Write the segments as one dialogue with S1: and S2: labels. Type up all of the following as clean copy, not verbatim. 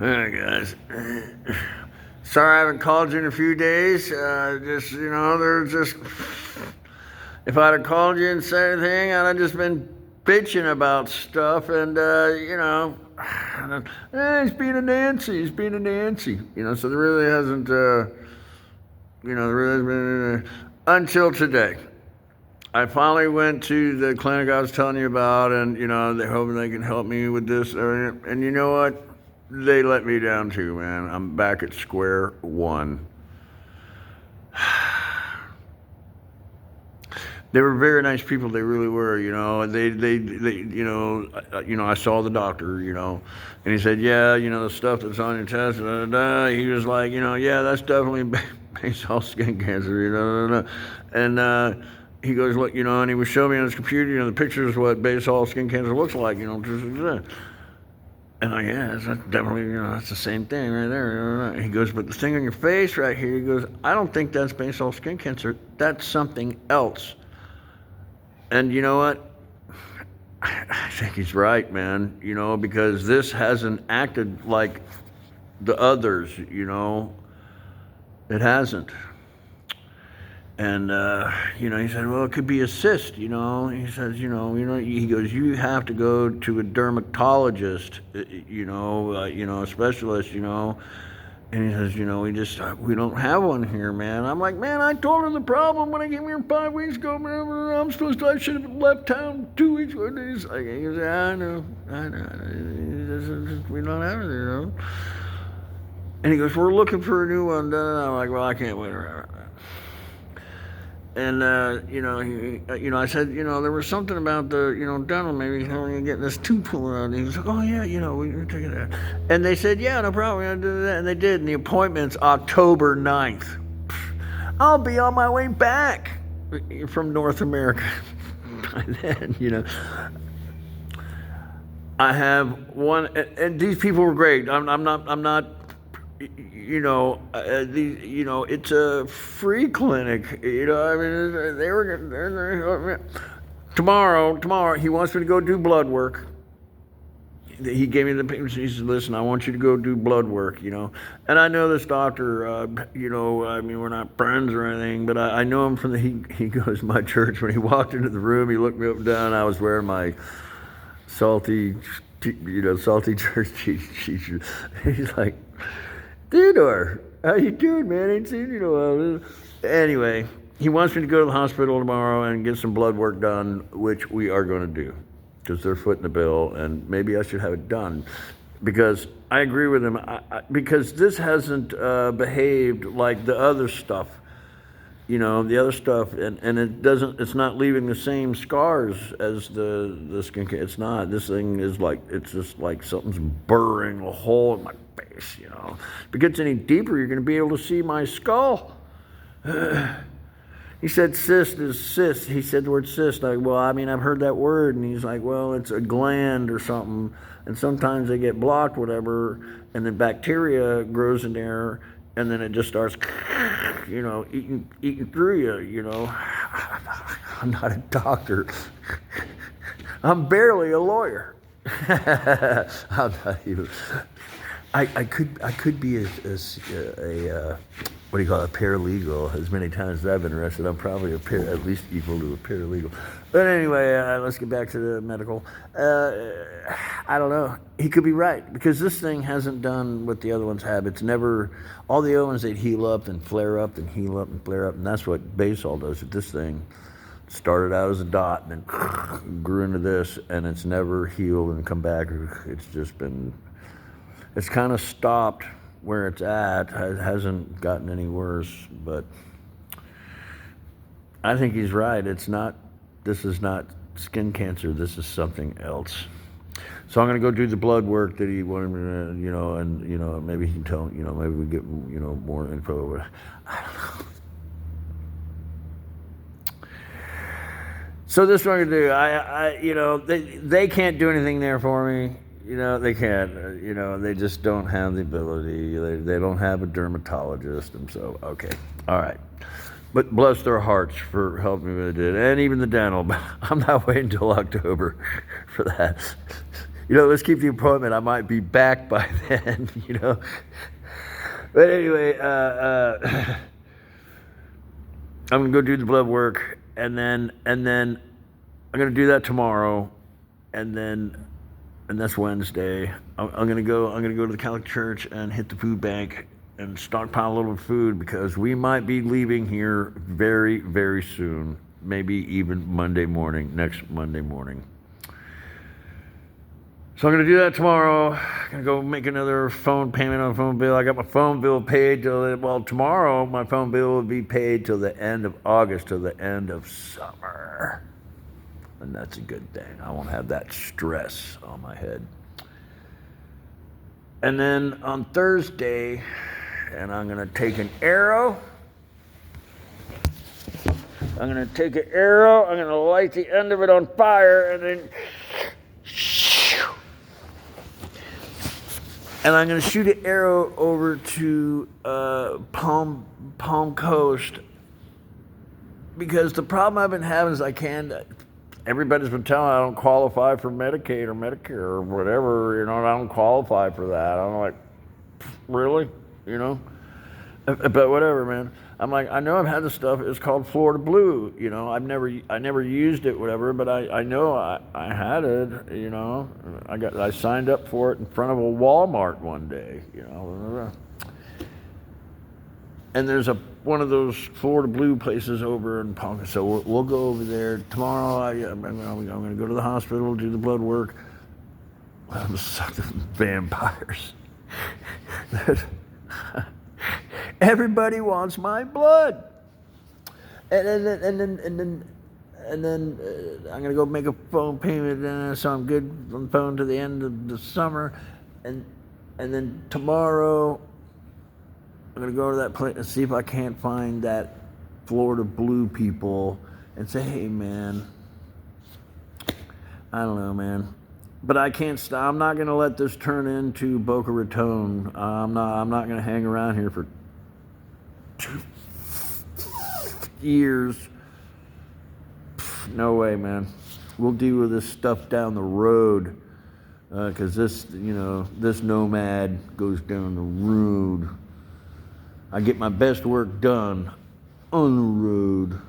S1: Alright, guys. Sorry I haven't called you in a few days. There's just. If I'd have called you and said anything, I'd have just been bitching about stuff and, he's being a Nancy, so there really hasn't, until today. I finally went to the clinic I was telling you about, and they're hoping they can help me with this. And you know what? They let me down too, man. I'm back at square one. They were very nice people. They really were. I saw the doctor, and he said, yeah, the stuff that's on your test. He was like, yeah, that's definitely basal skin cancer. And he goes, look, and he was showing me on his computer, the pictures of what basal skin cancer looks like, And yeah, that's definitely, that's the same thing right there. He goes, but the thing on your face right here, he goes, I don't think that's basal skin cancer. That's something else. And you know what? I think he's right, man. Because this hasn't acted like the others, It hasn't. And, he said, well, it could be a cyst, He says, he goes, you have to go to a dermatologist, a specialist, And he says, we don't have one here, man. I'm like, man, I told her the problem when I came here 5 weeks ago. I should have left town 2 weeks ago. He's like, he goes, yeah, I know. We don't have it, And he goes, we're looking for a new one. And I'm like, well, I can't wait around. And, I said, there was something about the, dental, maybe getting this tooth pulled out. And he was like, oh, yeah, we're taking that. And they said, yeah, no problem, we're going to do that. And they did. And the appointment's October 9th. I'll be on my way back from North America by then, I have one, and these people were great. I'm not. It's a free clinic. They were tomorrow. He wants me to go do blood work. He gave me the papers. He said, "Listen, I want you to go do blood work." And I know this doctor. We're not friends or anything, but I know him from he goes to my church. When he walked into the room, he looked me up and down. I was wearing my salty church t-shirt. He's like, Theodore, how you doing, man? Ain't seen you in a while. Anyway, he wants me to go to the hospital tomorrow and get some blood work done, which we are going to do because they're footing the bill, and maybe I should have it done because I agree with him. Because this hasn't behaved like the other stuff. The other stuff, and it's not leaving the same scars as the skin cancer. It's not. This thing is like, it's just like something's burring a hole in my face, If it gets any deeper, you're going to be able to see my skull. He said cyst is cyst. He said the word cyst. I've heard that word. And he's like, well, it's a gland or something. And sometimes they get blocked, whatever, and then bacteria grows in there, and then it just starts, eating through you, I'm not a doctor. I'm barely a lawyer. I'm not even. I could be a what do you call it, a paralegal. As many times as I've been arrested, I'm probably at least equal to a paralegal. But anyway, let's get back to the medical. I don't know. He could be right because this thing hasn't done what the other ones have. It's never. All the other ones, they'd heal up and flare up and heal up and flare up, and that's what basal does. But this thing started out as a dot and then grew into this, and it's never healed and come back. It's just been. It's kind of stopped where it's at. It hasn't gotten any worse, but I think he's right. It's not. This is not skin cancer. This is something else. So I'm going to go do the blood work that he wanted me to, and maybe he can tell, maybe we get, more info. I don't know. So this is what I'm going to do. They can't do anything there for me. They can't. They just don't have the ability. They don't have a dermatologist, and so okay, all right. But bless their hearts for helping me with it, and even the dental. But I'm not waiting until October for that. let's keep the appointment. I might be back by then, But anyway, I'm gonna go do the blood work, and then I'm gonna do that tomorrow, and that's Wednesday. I'm gonna go to the Catholic Church and hit the food bank and stockpile a little food because we might be leaving here very, very soon. Maybe even next Monday morning. So I'm going to do that tomorrow. I'm going to go make another phone payment on a phone bill. I got my phone bill paid tomorrow my phone bill will be paid till the end of August, till the end of summer. And that's a good thing. I won't have that stress on my head. And then on Thursday, and I'm going to take an arrow. I'm going to light the end of it on fire, and then I'm going to shoot an arrow over to Palm Coast, because the problem I've been having is everybody's been telling me I don't qualify for Medicaid or Medicare or whatever, and I don't qualify for that. I'm like, really? But whatever, man. I'm like, I know I've had this stuff. It's called Florida Blue. I never used it, whatever. But I know I had it. I signed up for it in front of a Walmart one day. And there's one of those Florida Blue places over in Palm. So we'll go over there tomorrow. I'm going to go to the hospital, do the blood work. Vampires. Everybody wants my blood, and then I'm gonna go make a phone payment, so I'm good on the phone to the end of the summer, and then tomorrow I'm gonna go to that place and see if I can't find that Florida Blue people and say, hey man, I don't know, man. But I can't stop. I'm not gonna let this turn into Boca Raton. I'm not gonna hang around here for 2 years. No way, man. We'll deal with this stuff down the road, because this nomad goes down the road. I get my best work done on the road,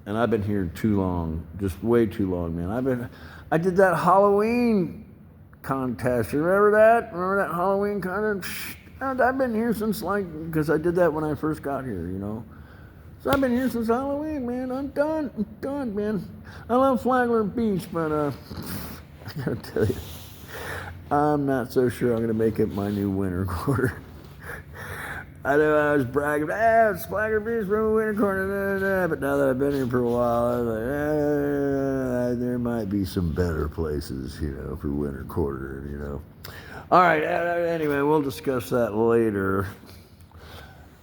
S1: and I've been here too long, just way too long, man. I did that Halloween contest. You remember that? Remember that Halloween contest? I've been here since because I did that when I first got here, So I've been here since Halloween, man. I'm done, man. I love Flagler Beach, but I gotta tell you, I'm not so sure I'm gonna make it my new winter quarter. I know I was bragging, it's Flagler Beach for winter quarter, but now that I've been here for a while, I was like, there might be some better places, for winter quarter, All right, anyway, we'll discuss that later.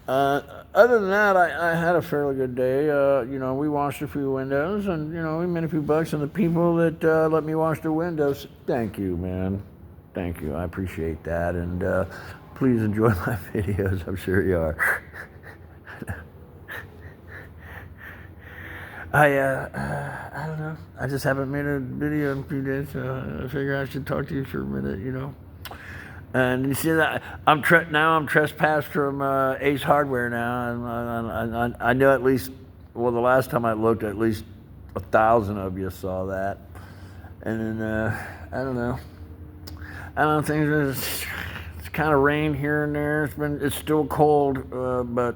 S1: Other than that, I had a fairly good day. We washed a few windows, and, we made a few bucks, and the people that let me wash their windows, thank you, man. Thank you. I appreciate that, and please enjoy my videos. I'm sure you are. I don't know. I just haven't made a video in a few days, so I figure I should talk to you for a minute, And you see that I'm trespassed from Ace Hardware now, and I know at least, the last time I looked, at least 1,000 of you saw that. And then I don't know. Things it's kind of rained here and there. It's still cold, but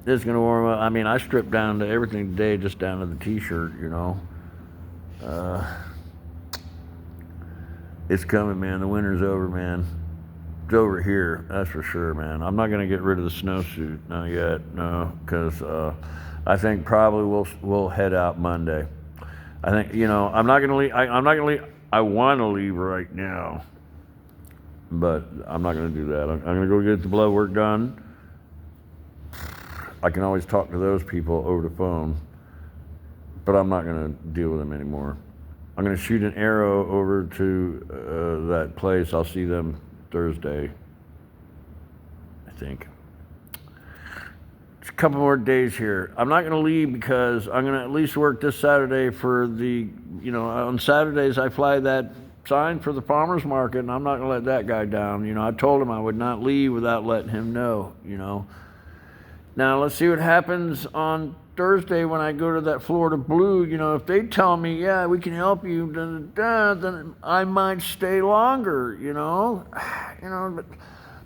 S1: it's gonna warm up. I mean, I stripped down to everything today, just down to the t-shirt. It's coming, man. The winter's over, man. It's over here, that's for sure, man. I'm not gonna get rid of the snowsuit, not yet, no, because I think probably we'll head out Monday. I think I'm not gonna leave. I want to leave right now, but I'm not gonna do that. I'm gonna go get the blood work done. I can always talk to those people over the phone, but I'm not gonna deal with them anymore. I'm gonna shoot an arrow over to that place. I'll see them Thursday, I think. It's a couple more days here. I'm not going to leave because I'm going to at least work this Saturday for the, on Saturdays I fly that sign for the farmer's market, and I'm not going to let that guy down. You know, I told him I would not leave without letting him know, you know. Now, let's see what happens on Thursday when I go to that Florida Blue. You know, if they tell me, yeah, we can help you, then I might stay longer, you know. You know,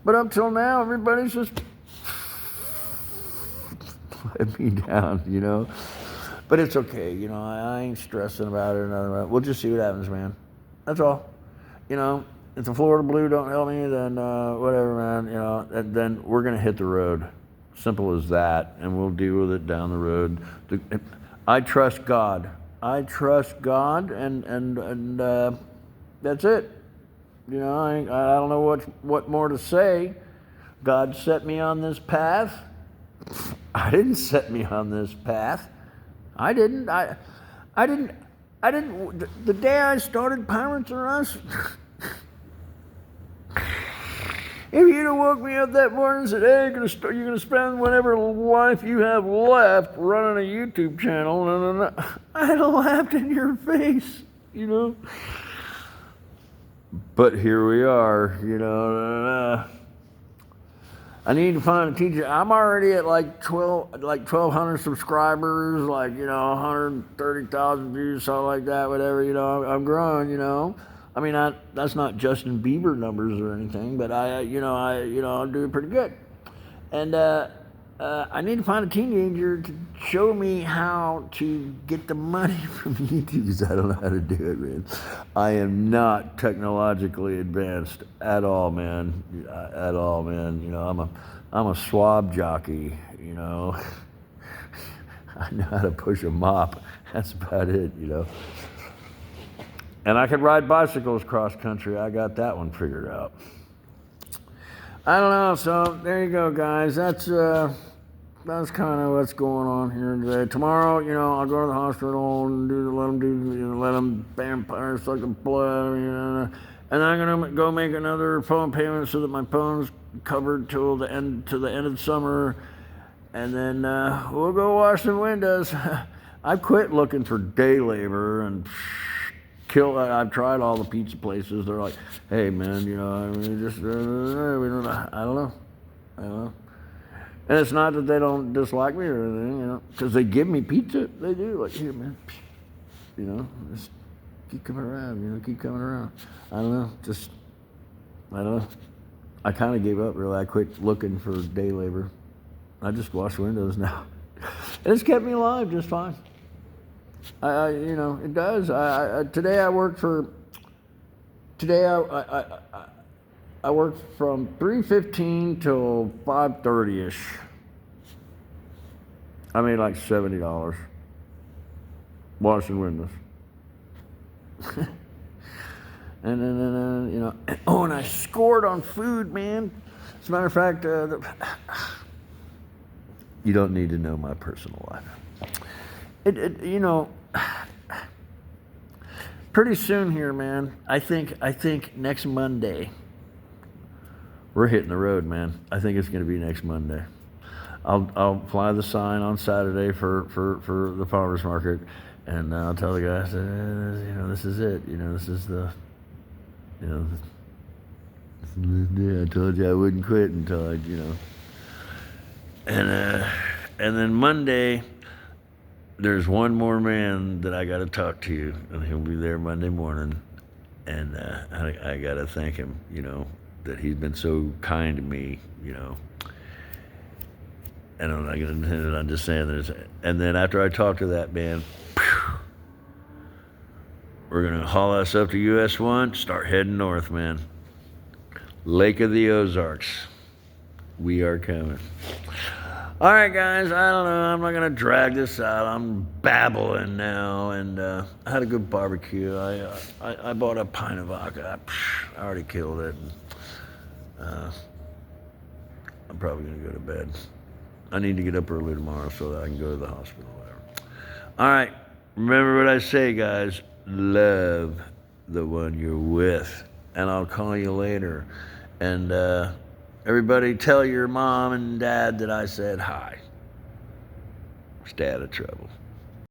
S1: but up till now, everybody's just let me down, you know. But it's okay, you know. I ain't stressing about it. We'll just see what happens, man. That's all. You know, if the Florida Blue don't help me, then whatever, man. You know, then we're gonna hit the road. Simple as that, and we'll deal with it down the road. I trust God. I trust God, and that's it. You know, I don't know what more to say. God set me on this path. I didn't set me on this path. I didn't. The day I started Pirates R Us, if you'd have woke me up that morning and said, hey, you're gonna spend whatever life you have left running a YouTube channel, I'd have laughed in your face, you know. But here we are, you know. I need to find a teacher. I'm already at like 1,200 subscribers, like, you know, 130,000 views, something like that, whatever, you know. I'm growing, you know. I mean, that's not Justin Bieber numbers or anything, but I'm doing pretty good. And I need to find a teenager to show me how to get the money from YouTube, because I don't know how to do it, man. I am not technologically advanced at all, man. At all, man. You know, I'm a swab jockey. You know, I know how to push a mop. That's about it. You know. And I could ride bicycles cross country. I got that one figured out. I don't know. So there you go, guys. That's kind of what's going on here today. Tomorrow, you know, I'll go to the hospital and let them vampire suck the blood, you know. And I'm gonna go make another phone payment so that my phone's covered till the end of summer. And then we'll go wash some windows. I quit looking for day labor and. I've tried all the pizza places. They're like, hey, man, you know, I mean, just, I don't know. And it's not that they don't dislike me or anything, you know, because they give me pizza. They do. Like, here, man, you know, just keep coming around, you know, keep coming around. I don't know. I don't know. I kind of gave up, really. I quit looking for day labor. I just wash windows now. And it's kept me alive just fine. You know, it does. Today I worked from 3:15 till 5:30ish. I made like $70 washing windows. And then, you know, oh, and I scored on food, man. As a matter of fact, you don't need to know my personal life. You know, pretty soon here, man. I think next Monday we're hitting the road, man. I think it's going to be next Monday. I'll fly the sign on Saturday for the farmers market, and I'll tell the guys, you know, this is it. You know, this is the, you know, I told you I wouldn't quit until I, you know. And then Monday, there's one more man that I got to talk to, and he'll be there Monday morning, and I got to thank him, you know, that he's been so kind to me, you know. And I'm just saying this. And then after I talk to that man, we're going to haul us up to US 1, start heading north, man. Lake of the Ozarks. We are coming. All right, guys, I don't know. I'm not going to drag this out. I'm babbling now, and I had a good barbecue. I bought a pint of vodka. I already killed it. And, I'm probably going to go to bed. I need to get up early tomorrow so that I can go to the hospital. Whatever. All right, remember what I say, guys. Love the one you're with, and I'll call you later. And everybody tell your mom and dad that I said hi. Stay out of trouble.